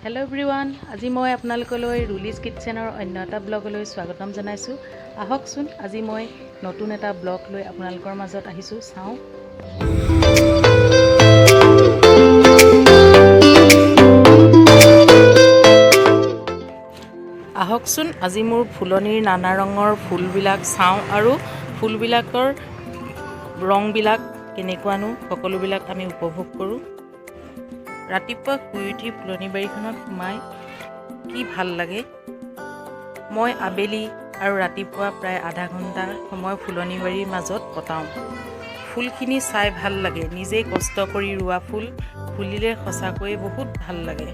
Hello everyone, আজি মই আপোনালোকলৈ ৰুলিছ কিটচেনৰ অন্য এটা ব্লগলৈ স্বাগতম জনাইছোঁ। আহকচোন আজি মই নতুন এটা ব্লগ লৈ আপোনালোকৰ মাজত আহিছোঁ। চাওঁ আহকচোন আজি মোৰ ফুলনিৰ নানা ৰঙৰ ফুলবিলাক চাওঁ আৰু ফুলবিলাকৰ ৰংবিলাক কেনেকুৱানো সকলোবিলাক আমি উপভোগ কৰোঁ। ৰাতিপুৱা শুই উঠি ফুলনি বাৰীখনত সোমাই কি ভাল লাগে। মই আবেলি আৰু ৰাতিপুৱা প্ৰায় আধা ঘণ্টা সময় ফুলনি বাৰীৰ মাজত কটাওঁ। ফুলখিনি চাই ভাল লাগে। নিজেই কষ্ট কৰি ৰোৱা ফুল ফুলিলে সঁচাকৈয়ে বহুত ভাল লাগে।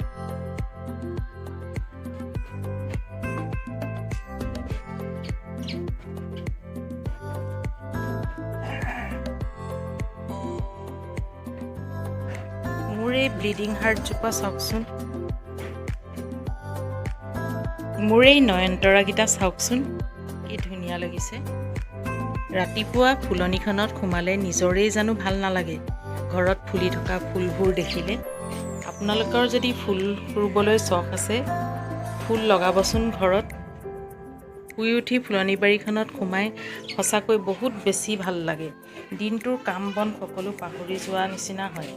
মোৰ এই ব্লিডিং হাৰ্টজোপা চাওকচোন, মোৰ এই নয়নতৰাকেইটা চাওকচোন, কি ধুনীয়া লাগিছে। ৰাতিপুৱা ফুলনিখনত সোমালে নিজৰেই জানো ভাল নালাগে ঘৰত ফুলি থকা ফুলবোৰ দেখিলে। আপোনালোকৰ যদি ফুল ৰুবলৈ চখ আছে, ফুল লগাবচোন ঘৰত। শুই উঠি ফুলনি বাৰীখনত সোমাই সঁচাকৈ বহুত বেছি ভাল লাগে। দিনটোৰ কাম বন সকলো পাহৰি যোৱা নিচিনা হয়।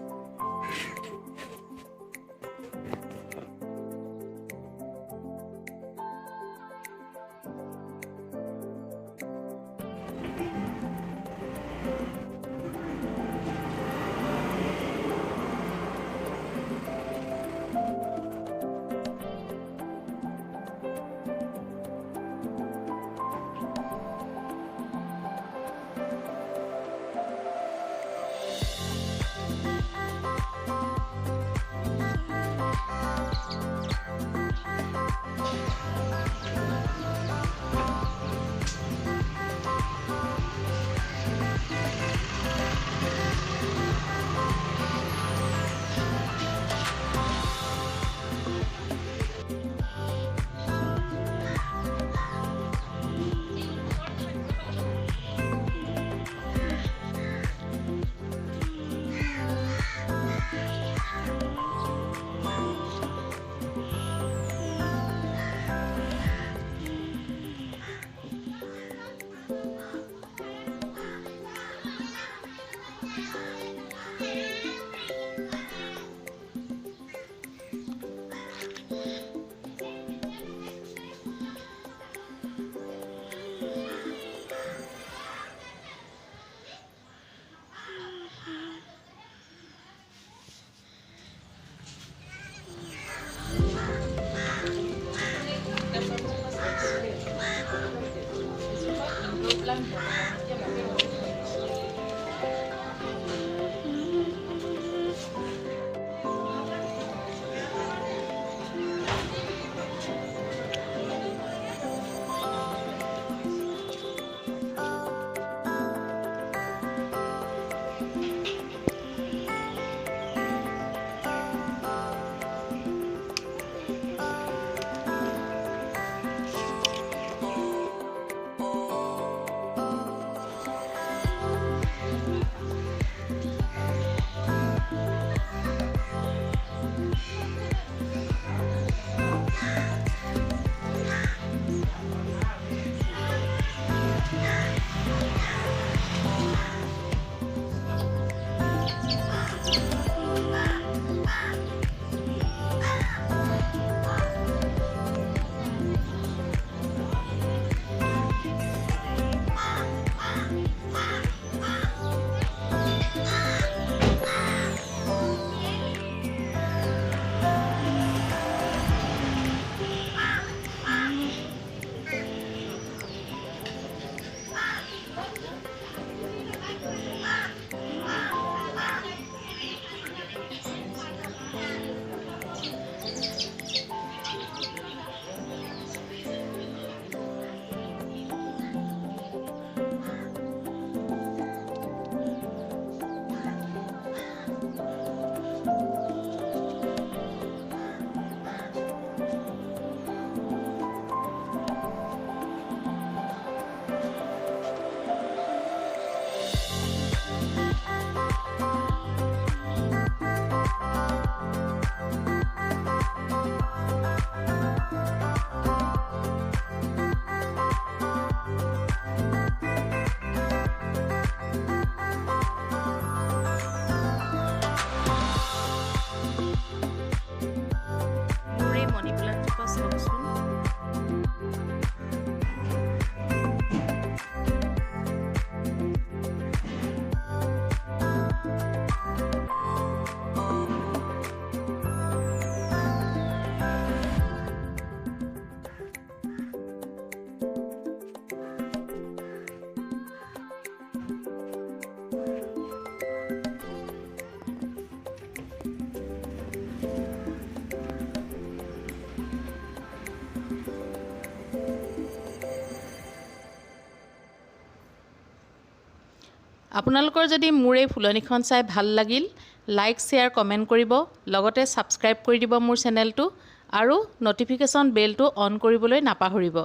আপোনালোকৰ যদি মোৰ এই ফুলনিখন চাই ভাল লাগিল লাইক শ্বেয়াৰ কমেণ্ট কৰিব লগতে ছাবস্ক্ৰাইব কৰি দিব মোৰ চেনেলটো আৰু নটিফিকেশ্যন বেলটো অন কৰিবলৈ নাপাহৰিব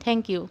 থেংক ইউ